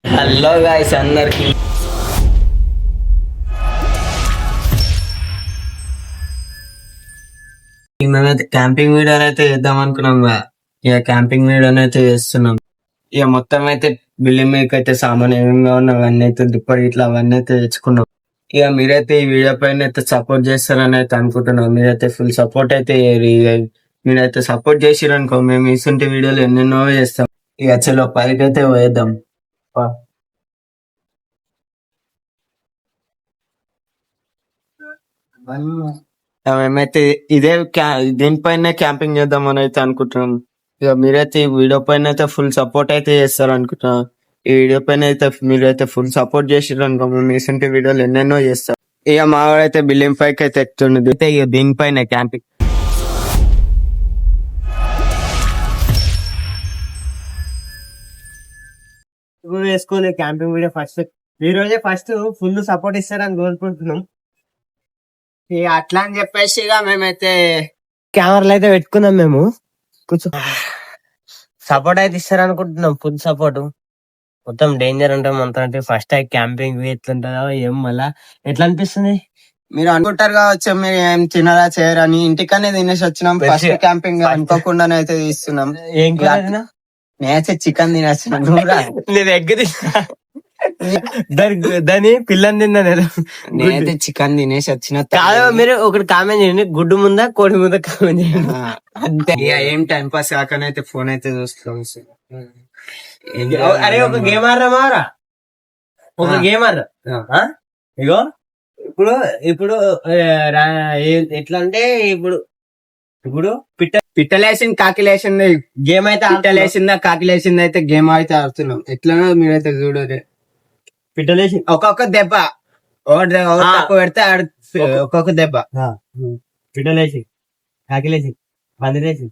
Hello guys అందరికి మేమైతే camping video అయితే చేద్దాం అనుకున్నాం కదా. ఇక క్యాంపింగ్ వీడియో అయితే చేస్తున్నాం. ఇక మొత్తం అయితే బిల్డింగ్ మీదకి అయితే సామాన్ ఏమేమి ఉన్నాయి అవన్నీ అయితే దుప్పటి ఇట్లా అవన్నీ అయితే తెచ్చుకున్నాం. ఇక మీరైతే ఈ వీడియో పైన అయితే సపోర్ట్ చేస్తారని అయితే అనుకుంటున్నాం. మీరైతే ఫుల్ సపోర్ట్ అయితే మీరైతే సపోర్ట్ చేసిరనుకో మేము ఇటువంటి వీడియోలు ఎన్నెన్నో చేస్తాం. ఇక చలో పైకి అయితే వేద్దాం. మేమైతే దీనిపైన క్యాంపింగ్ చేద్దామని అయితే అనుకుంటున్నాం. ఇక మీరైతే ఈ వీడియో పైన అయితే ఫుల్ సపోర్ట్ అయితే చేస్తారు అనుకుంటున్నాం. ఈ వీడియో పైన అయితే మీరైతే ఫుల్ సపోర్ట్ చేసారు అనుకో మేము రీసెంట్ వీడియోలు ఎన్నెన్నో చేస్తాం. ఇక మావాడైతే బిల్డింగ్ పైకి అయితే ఎక్కుతుండదు అయితే ఇక దీనిపైన క్యాంపింగ్ వేసుకొని క్యాంపింగ్ వీడియో ఈ రోజే ఫస్ట్ ఫుల్ సపోర్ట్ ఇస్తారని కోరుకుంటున్నాం. ఇక అట్లా అని చెప్పేసి ఇక మేమైతే కెమెరాలు అయితే పెట్టుకున్నాం. మేము కొంచెం సపోర్ట్ అయితే ఇస్తారనుకుంటున్నాం. Full support. మొత్తం డేంజర్ ఉంటాం అంత. అంటే ఫస్ట్ టైం క్యాంపింగ్ ఎట్లుంటుందో ఏం మళ్ళా ఎట్లా అనిపిస్తుంది. మీరు అనుకుంటారు కావచ్చు మీరు ఏం తినరా చేయరని. ఇంటికనే తినేసి వచ్చినాం. ఫస్ట్ క్యాంపింగ్ అనుకోకుండానే అయితే తీస్తున్నాం. ఏం కూర? నేనైతే చికెన్ తినేస్తున్నాను. నేను ఎగ్ దాని పిల్లని తిన్నా నేను. నేనైతే చికెన్ తినేసి వచ్చిన. కాదు మీరు ఒకటి కామెంట్ చేయండి, గుడ్డు ముందా కోడి ముందా కామెంట్ చేయండి. అంతే. ఇక ఏం టైం పాస్ కాకనైతే ఫోన్ అయితే చూస్తాం. అరే ఒక గేమ్ ఆడరా, ఒక గేమ్ ఆడరా. ఇగో ఇప్పుడు ఇప్పుడు ఎట్లా అంటే ఇప్పుడు ఇప్పుడు పిట్టలేసింది కాకిలేసింది గేమ్ అయితే పిట్టలేసిందా కాకిలేసింది అయితే గేమ్ అయితే ఆడుతున్నాం. ఎట్లనో మీరైతే చూడరు. పిట్టలేసి ఒక్కొక్క దెబ్బ తక్కువ పెడితే ఒక్కొక్క దెబ్బ. పిట్టలేసి కాకిలేసి పందిరేసి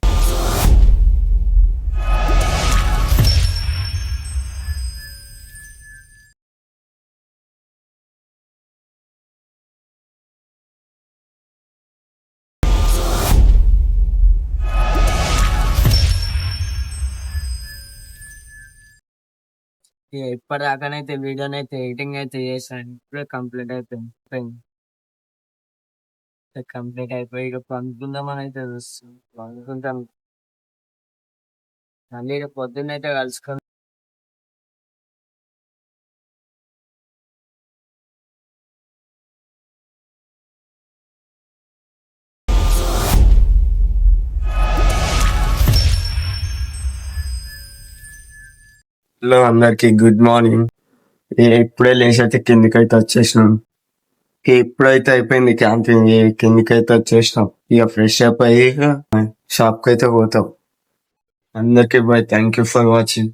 ఇప్పటిదాకానైతే వీడియోనైతే ఎడిటింగ్ అయితే చేశాను. ఇప్పుడే కంప్లీట్ అయిపోయింది. కంప్లీట్ అయిపోయి ఇక పండుకుందామని అయితే చూస్తాం. పండుకుంటాం మళ్ళీ ఇక పొద్దున్న అయితే కలుసుకుందాం. హలో అందరికి గుడ్ మార్నింగ్. ఇప్పుడే లేచి అయితే కిందికి అయితే వచ్చేసినాం. ఇప్పుడైతే అయిపోయింది క్యాంపింగ్. కిందికి అయితే వచ్చేసినాం. ఇక ఫ్రెష్ అప్ అయ్యి షాప్ కి అయితే పోతాం. అందరికి bye. Thank you for watching.